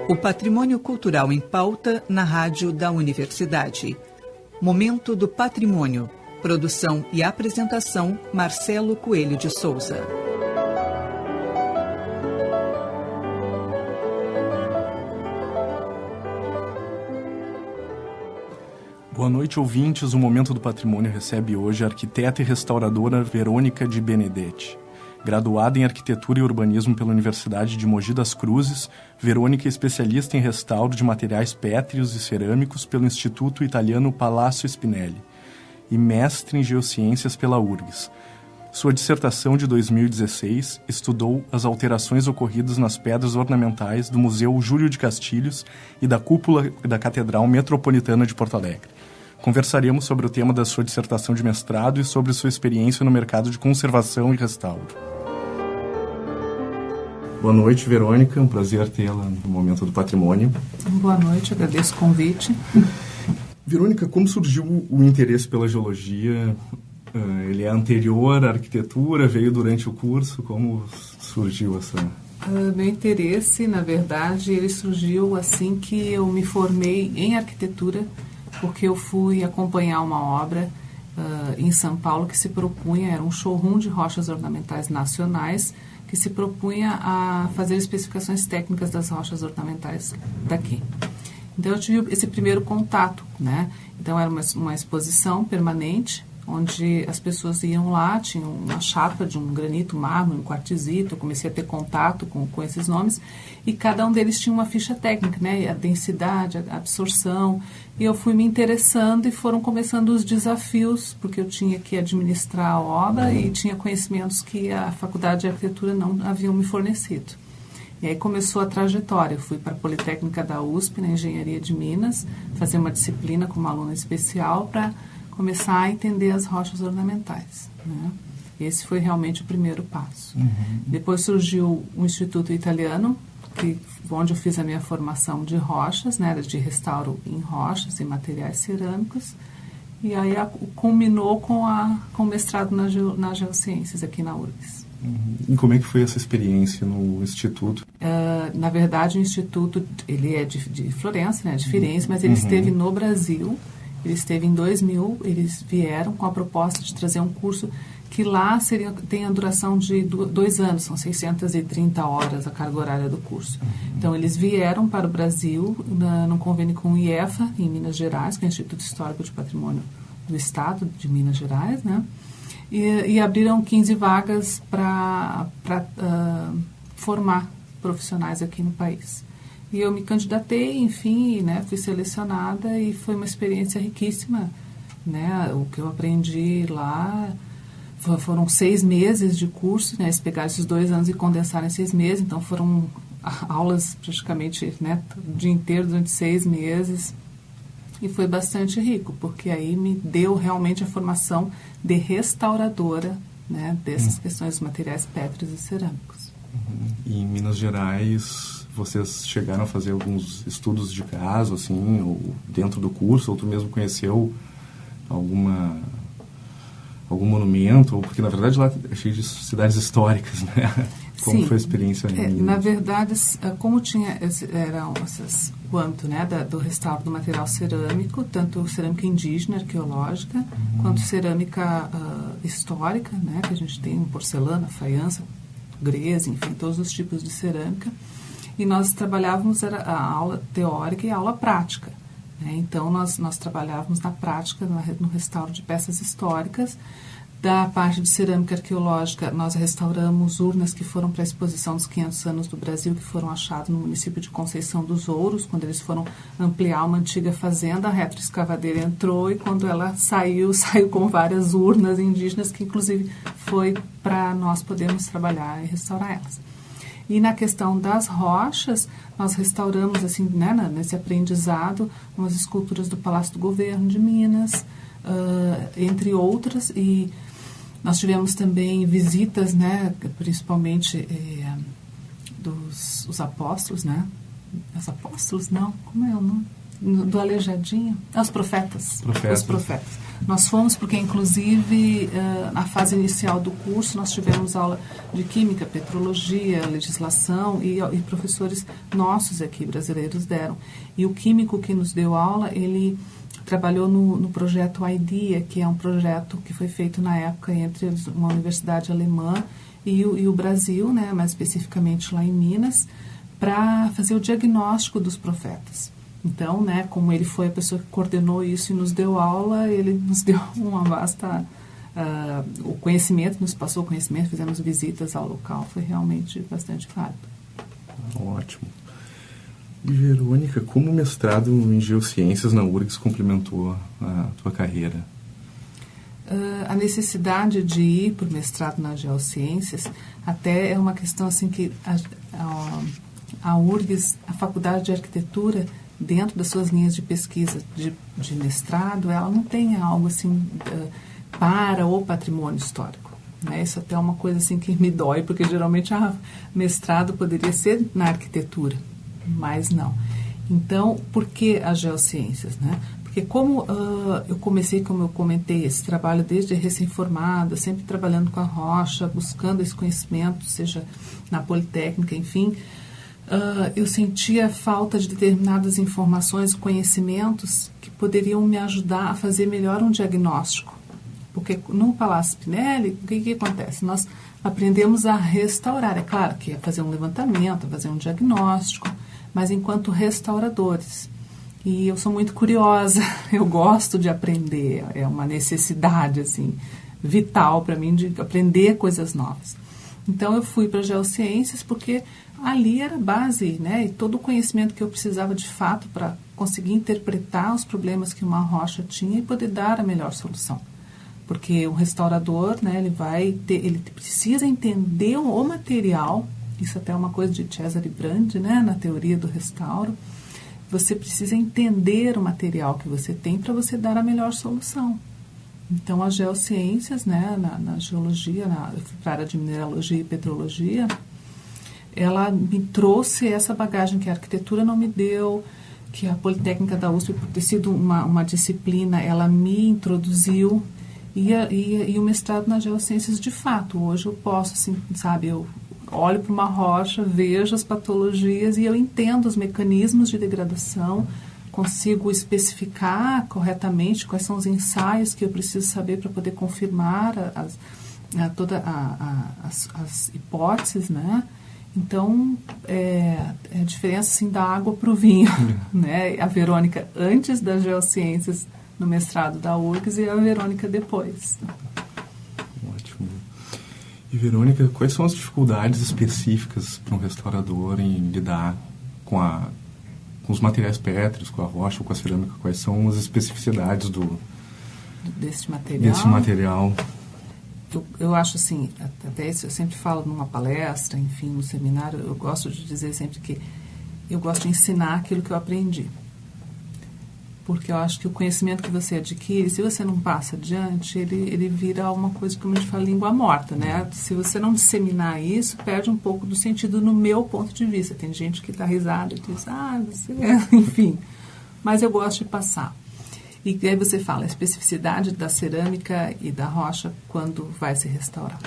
O patrimônio cultural em pauta na rádio da Universidade. Momento do Patrimônio. Produção e apresentação, Marcelo Coelho de Souza. Boa noite, ouvintes. O Momento do Patrimônio recebe hoje a arquiteta e restauradora Verônica de Benedetti. Graduada em Arquitetura e Urbanismo pela Universidade de Mogi das Cruzes, Verônica é especialista em restauro de materiais pétreos e cerâmicos pelo Instituto Italiano Palazzo Spinelli e mestre em Geociências pela URGS. Sua dissertação de 2016 estudou as alterações ocorridas nas pedras ornamentais do Museu Júlio de Castilhos e da cúpula da Catedral Metropolitana de Porto Alegre. Conversaremos sobre o tema da sua dissertação de mestrado e sobre sua experiência no mercado de conservação e restauro. Boa noite, Verônica. Um prazer tê-la no Momento do Patrimônio. Boa noite, agradeço o convite. Verônica, como surgiu o interesse pela geologia? Ele é anterior à arquitetura? Veio durante o curso? Como surgiu essa... Meu interesse, na verdade, ele surgiu assim que eu me formei em arquitetura, porque eu fui acompanhar uma obra em São Paulo que se propunha, era um showroom de rochas ornamentais nacionais, que se propunha a fazer especificações técnicas das rochas ornamentais daqui. Então eu tive esse primeiro contato, né? Então era uma exposição permanente, onde as pessoas iam lá, tinham uma chapa de um granito, mármore, um quartzito, eu comecei a ter contato com esses nomes, e cada um deles tinha uma ficha técnica, né? A densidade, a absorção, e eu fui me interessando e foram começando os desafios, porque eu tinha que administrar a obra e tinha conhecimentos que a Faculdade de Arquitetura não haviam me fornecido. E aí começou a trajetória, eu fui para a Politécnica da USP, na Engenharia de Minas, fazer uma disciplina com uma aluna especial para começar a entender as rochas ornamentais, né? Esse foi realmente o primeiro passo. Depois surgiu o Instituto Italiano, onde eu fiz a minha formação de rochas, né, de restauro em rochas e materiais cerâmicos, e aí culminou com o mestrado nas Geociências aqui na URGS. E como é que foi essa experiência no Instituto? Na verdade, o Instituto ele é de Florença, né, de Firenze, mas ele esteve no Brasil. Ele esteve em 2000, eles vieram com a proposta de trazer um curso que lá tem a duração de 2 anos, são 630 horas a carga horária do curso. Então, eles vieram para o Brasil num convênio com o IEFA, em Minas Gerais, que é o Instituto Histórico de Patrimônio do Estado de Minas Gerais, né? E abriram 15 vagas para formar profissionais aqui no país. E eu me candidatei, enfim, né, fui selecionada e foi uma experiência riquíssima, né? O que eu aprendi lá foram 6 meses de curso, né? Eles pegaram esses 2 anos e condensaram em 6 meses, então foram aulas praticamente, né, o dia inteiro durante 6 meses. E foi bastante rico, porque aí me deu realmente a formação de restauradora, né, dessas questões dos materiais pétreos e cerâmicos. E em Minas Gerais, vocês chegaram a fazer alguns estudos de caso, assim, ou dentro do curso, ou tu mesmo conheceu algum monumento, ou porque na verdade lá é cheio de cidades históricas, né? Como foi a experiência aí? Na verdade, como eram o âmbito, né, do restauro do material cerâmico, tanto cerâmica indígena, arqueológica, quanto cerâmica histórica, né, que a gente tem porcelana, faiança, gresa, enfim, todos os tipos de cerâmica. E nós trabalhávamos a aula teórica e a aula prática, né? Então, nós trabalhávamos na prática, no restauro de peças históricas. Da parte de cerâmica arqueológica, nós restauramos urnas que foram para a exposição dos 500 anos do Brasil, que foram achadas no município de Conceição dos Ouros. Quando eles foram ampliar uma antiga fazenda, a retroescavadeira entrou e quando ela saiu com várias urnas indígenas, que inclusive foi para nós podermos trabalhar e restaurar elas. E na questão das rochas, nós restauramos, assim, né, nesse aprendizado, umas esculturas do Palácio do Governo de Minas, entre outras, e nós tivemos também visitas, né, principalmente dos apóstolos, né? Os apóstolos, não, como é o nome? Do Aleijadinho? Os profetas. Os profetas. Nós fomos porque, inclusive, na fase inicial do curso, nós tivemos aula de Química, Petrologia, Legislação e professores nossos aqui, brasileiros, deram. E o químico que nos deu aula, ele trabalhou no projeto IDEA, que é um projeto que foi feito na época entre uma universidade alemã e o Brasil, né, mais especificamente lá em Minas, para fazer o diagnóstico dos profetas. Então, né, como ele foi a pessoa que coordenou isso e nos deu aula, ele nos deu uma vasta... o conhecimento, nos passou o conhecimento, fizemos visitas ao local, foi realmente bastante válido. Ótimo. E, Verônica, como o mestrado em Geociências na URGS complementou a tua carreira? A necessidade de ir para o mestrado nas Geociências até é uma questão assim que a URGS, a Faculdade de Arquitetura, dentro das suas linhas de pesquisa de mestrado, ela não tem algo assim para o patrimônio histórico. Né? Isso até é uma coisa assim que me dói, porque geralmente mestrado poderia ser na arquitetura, mas não. Então, por que as geociências? Né? Porque como eu comecei, como eu comentei, esse trabalho desde recém-formada, sempre trabalhando com a rocha, buscando esse conhecimento, seja na Politécnica, enfim, eu sentia falta de determinadas informações, conhecimentos que poderiam me ajudar a fazer melhor um diagnóstico. Porque no Palácio Spinelli, o que acontece? Nós aprendemos a restaurar. É claro que é fazer um levantamento, fazer um diagnóstico, mas enquanto restauradores. E eu sou muito curiosa, eu gosto de aprender, é uma necessidade assim, vital para mim de aprender coisas novas. Então eu fui para Geociências porque ali era a base, né? E todo o conhecimento que eu precisava de fato para conseguir interpretar os problemas que uma rocha tinha e poder dar a melhor solução. Porque o restaurador, né, ele precisa entender o material, isso até é uma coisa de Cesare Brandi, né, na teoria do restauro. Você precisa entender o material que você tem para você dar a melhor solução. Então, as geociências, né, na geologia, para a área de mineralogia e petrologia, ela me trouxe essa bagagem que a arquitetura não me deu, que a Politécnica da USP, por ter sido uma disciplina, ela me introduziu, e o mestrado nas geociências, de fato, hoje eu posso, assim, sabe, eu olho para uma rocha, vejo as patologias e eu entendo os mecanismos de degradação, consigo especificar corretamente quais são os ensaios que eu preciso saber para poder confirmar todas as hipóteses, né? Então, é a diferença assim, da água para o vinho, né? A Verônica antes das geociências no mestrado da URGS e a Verônica depois. Ótimo. E, Verônica, quais são as dificuldades específicas para um restaurador em lidar com os materiais pétreos, com a rocha ou com a cerâmica? Quais são as especificidades desse material? Eu acho assim, até isso eu sempre falo numa palestra, enfim, no seminário, eu gosto de dizer sempre que eu gosto de ensinar aquilo que eu aprendi. Porque eu acho que o conhecimento que você adquire, se você não passa adiante, ele vira uma coisa, como a gente fala, língua morta, né? Se você não disseminar isso, perde um pouco do sentido no meu ponto de vista. Tem gente que dá risada e diz, você... enfim. Mas eu gosto de passar. E aí você fala a especificidade da cerâmica e da rocha quando vai se restaurar.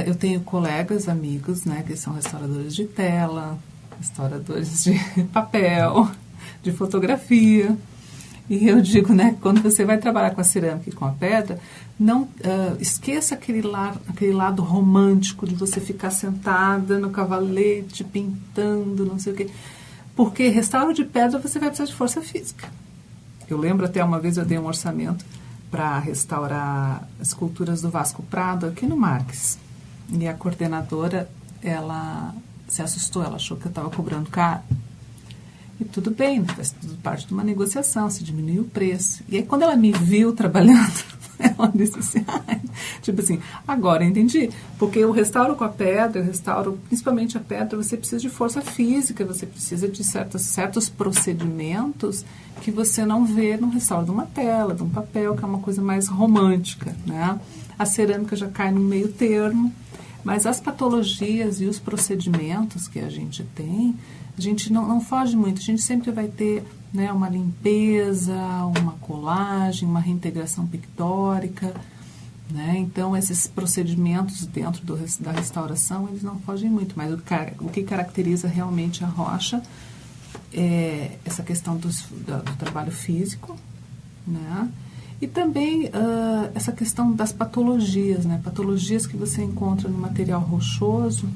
Eu tenho colegas, amigos, né, que são restauradores de tela, restauradores de papel, de fotografia. E eu digo, né, quando você vai trabalhar com a cerâmica e com a pedra, não esqueça aquele lado romântico de você ficar sentada no cavalete, pintando, não sei o quê. Porque restauro de pedra você vai precisar de força física. Eu lembro até uma vez eu dei um orçamento para restaurar as esculturas do Vasco Prado aqui no Marques. E a coordenadora, ela se assustou, ela achou que eu estava cobrando caro. E tudo bem, faz tudo parte de uma negociação, se diminuiu o preço. E aí quando ela me viu trabalhando, ela disse assim, tipo assim, agora eu entendi. Porque eu restauro com a pedra, eu restauro principalmente a pedra, você precisa de força física, você precisa de certos procedimentos que você não vê no restauro de uma tela, de um papel, que é uma coisa mais romântica, né? A cerâmica já cai no meio termo, mas as patologias e os procedimentos que a gente tem, a gente não foge muito, a gente sempre vai ter né, uma limpeza, uma colagem, uma reintegração pictórica, né? Então, esses procedimentos dentro da restauração, eles não fogem muito, mas o que caracteriza realmente a rocha é essa questão do trabalho físico, né? E também essa questão das patologias, né? Patologias que você encontra no material rochoso,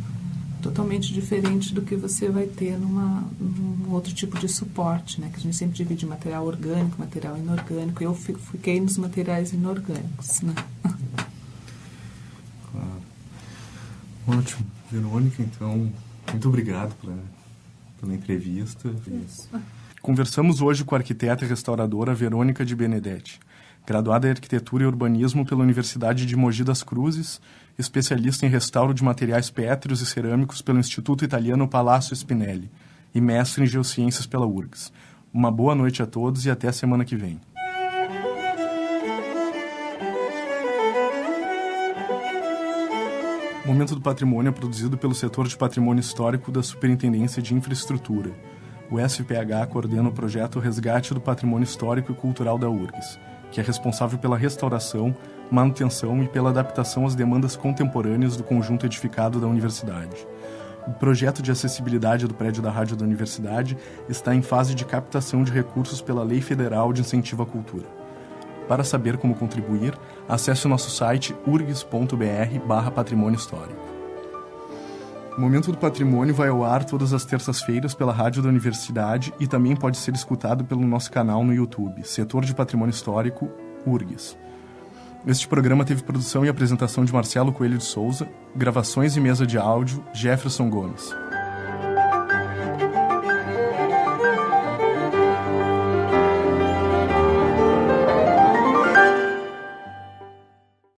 totalmente diferente do que você vai ter num outro tipo de suporte, né? Que a gente sempre divide material orgânico, material inorgânico. Eu fiquei nos materiais inorgânicos, né? Claro. Ótimo. Verônica, então, muito obrigado pela entrevista. Isso. Conversamos hoje com a arquiteta e restauradora Verônica de Benedetti, graduada em Arquitetura e Urbanismo pela Universidade de Mogi das Cruzes, especialista em restauro de materiais pétreos e cerâmicos pelo Instituto Italiano Palazzo Spinelli e mestre em Geociências pela URGS. Uma boa noite a todos e até a semana que vem. O Momento do Patrimônio é produzido pelo Setor de Patrimônio Histórico da Superintendência de Infraestrutura. O SPH coordena o projeto Resgate do Patrimônio Histórico e Cultural da URGS, que é responsável pela restauração, manutenção e pela adaptação às demandas contemporâneas do conjunto edificado da universidade. O projeto de acessibilidade do prédio da Rádio da Universidade está em fase de captação de recursos pela Lei Federal de Incentivo à Cultura. Para saber como contribuir, acesse o nosso site urgs.br/patrimônio histórico. O Momento do Patrimônio vai ao ar todas as terças-feiras pela Rádio da Universidade e também pode ser escutado pelo nosso canal no YouTube, Setor de Patrimônio Histórico, URGS. Este programa teve produção e apresentação de Marcelo Coelho de Souza, gravações e mesa de áudio, Jefferson Gomes.